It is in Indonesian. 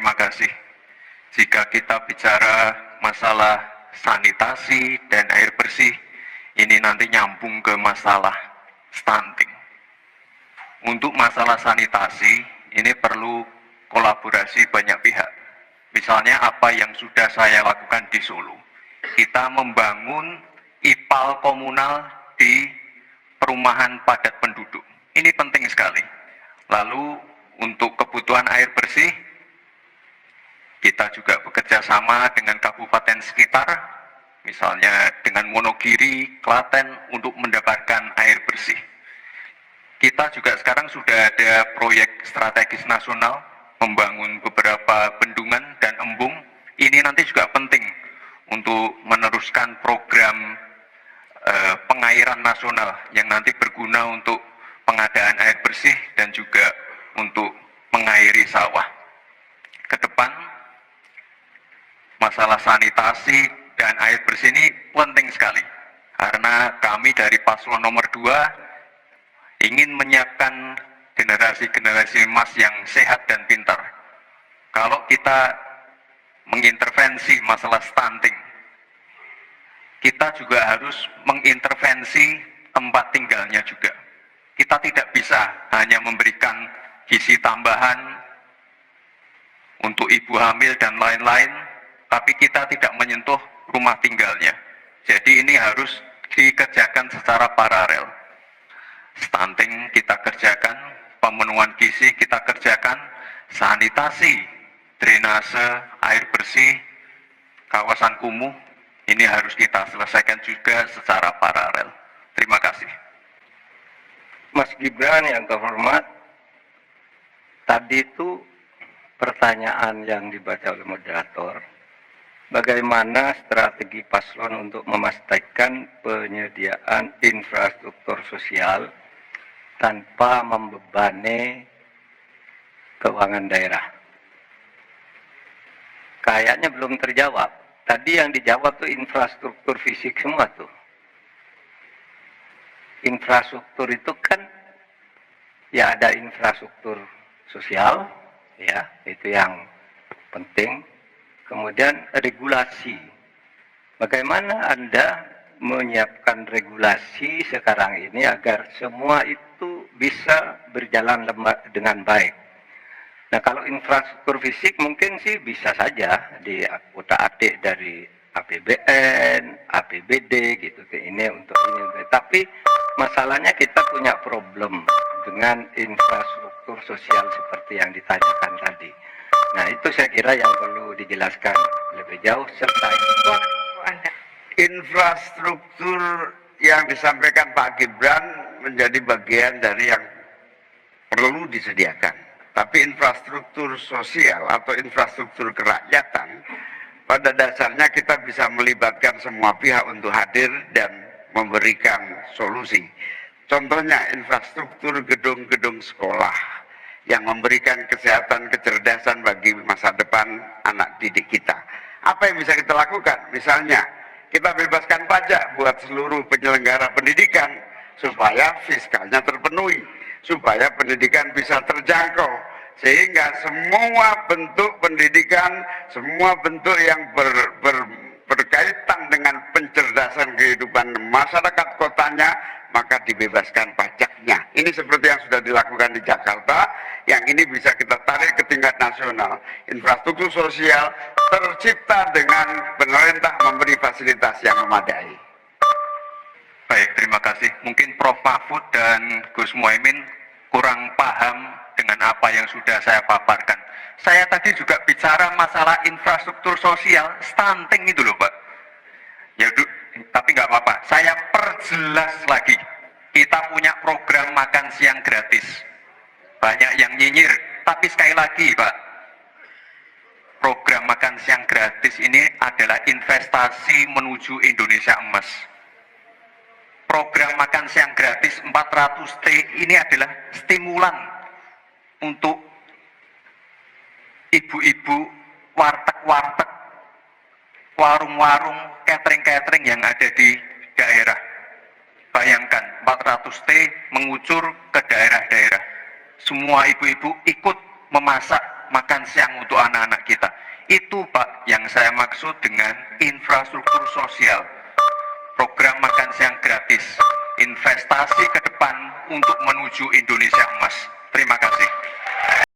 terima kasih. Jika kita bicara masalah sanitasi dan air bersih, ini nanti nyambung ke masalah stunting. Untuk masalah sanitasi, ini perlu kolaborasi banyak pihak. Misalnya apa yang sudah saya lakukan di Solo. Kita membangun IPAL komunal di perumahan padat penduduk. Ini penting sekali. Lalu untuk kebutuhan air bersih, kita juga bekerja sama dengan kabupaten sekitar, misalnya dengan Wonogiri, Klaten, untuk mendapatkan air bersih. Kita juga sekarang sudah ada proyek strategis nasional, membangun beberapa bendungan dan embung. Ini nanti juga penting untuk meneruskan program pengairan nasional yang nanti berguna untuk pengadaan air bersih dan juga untuk mengairi sawah. Ke depan, masalah sanitasi dan air bersih ini penting sekali, karena kami dari paslon nomor 2 ingin menyiapkan generasi-generasi emas yang sehat dan pintar. Kalau kita mengintervensi masalah stunting, kita juga harus mengintervensi tempat tinggalnya juga. Kita tidak bisa hanya memberikan gizi tambahan untuk ibu hamil dan lain-lain, tapi kita tidak menyentuh rumah tinggalnya. Jadi ini harus dikerjakan secara paralel. Stunting kita kerjakan, pemenuhan gizi kita kerjakan, sanitasi, drainase, air bersih, kawasan kumuh, ini harus kita selesaikan juga secara paralel. Terima kasih. Mas Gibran yang terhormat, tadi itu pertanyaan yang dibaca oleh moderator, bagaimana strategi paslon untuk memastikan penyediaan infrastruktur sosial tanpa membebani keuangan daerah. Kayaknya belum terjawab. Tadi yang dijawab tuh infrastruktur fisik semua tuh. Infrastruktur itu kan ya ada infrastruktur sosial, ya itu yang penting. Kemudian regulasi. Bagaimana Anda menyiapkan regulasi sekarang ini agar semua itu bisa berjalan dengan baik? Nah, kalau infrastruktur fisik mungkin sih bisa saja diutak-atik dari APBN, APBD gitu. Ini untuk ini. Tapi masalahnya kita punya problem dengan infrastruktur sosial seperti yang ditanyakan tadi. Nah, itu saya kira yang perlu dijelaskan lebih jauh serta infrastruktur yang disampaikan Pak Gibran menjadi bagian dari yang perlu disediakan. Tapi infrastruktur sosial atau infrastruktur kerakyatan, pada dasarnya kita bisa melibatkan semua pihak untuk hadir dan memberikan solusi. Contohnya infrastruktur gedung-gedung sekolah yang memberikan kesehatan, kecerdasan bagi masa depan anak didik kita. Apa yang bisa kita lakukan? Misalnya, kita bebaskan pajak buat seluruh penyelenggara pendidikan supaya fiskalnya terpenuhi, supaya pendidikan bisa terjangkau, sehingga semua bentuk pendidikan, semua bentuk yang berkaitan dengan pencerdasan kehidupan masyarakat kotanya, maka dibebaskan pajaknya. Ini seperti yang sudah dilakukan di Jakarta, yang ini bisa kita tarik ke tingkat nasional. Infrastruktur sosial tercipta dengan pemerintah memberi fasilitas yang memadai. Baik, terima kasih. Mungkin Prof. Mahfud dan Gus Muhaimin kurang paham dengan apa yang sudah saya paparkan. Saya tadi juga bicara masalah infrastruktur sosial, stunting itu loh Pak. Ya, tapi nggak apa-apa, saya perjelas lagi. Kita punya program makan siang gratis. Banyak yang nyinyir, tapi sekali lagi Pak, program makan siang gratis ini adalah investasi menuju Indonesia emas. Program makan siang gratis 400T ini adalah stimulan untuk ibu-ibu, warteg-warteg, warung-warung, catering-catering yang ada di daerah. Bayangkan 400T mengucur ke daerah-daerah. Semua ibu-ibu ikut memasak makan siang untuk anak-anak kita. Itu Pak yang saya maksud dengan infrastruktur sosial. Program makan siang gratis, investasi ke depan untuk menuju Indonesia emas. Terima kasih.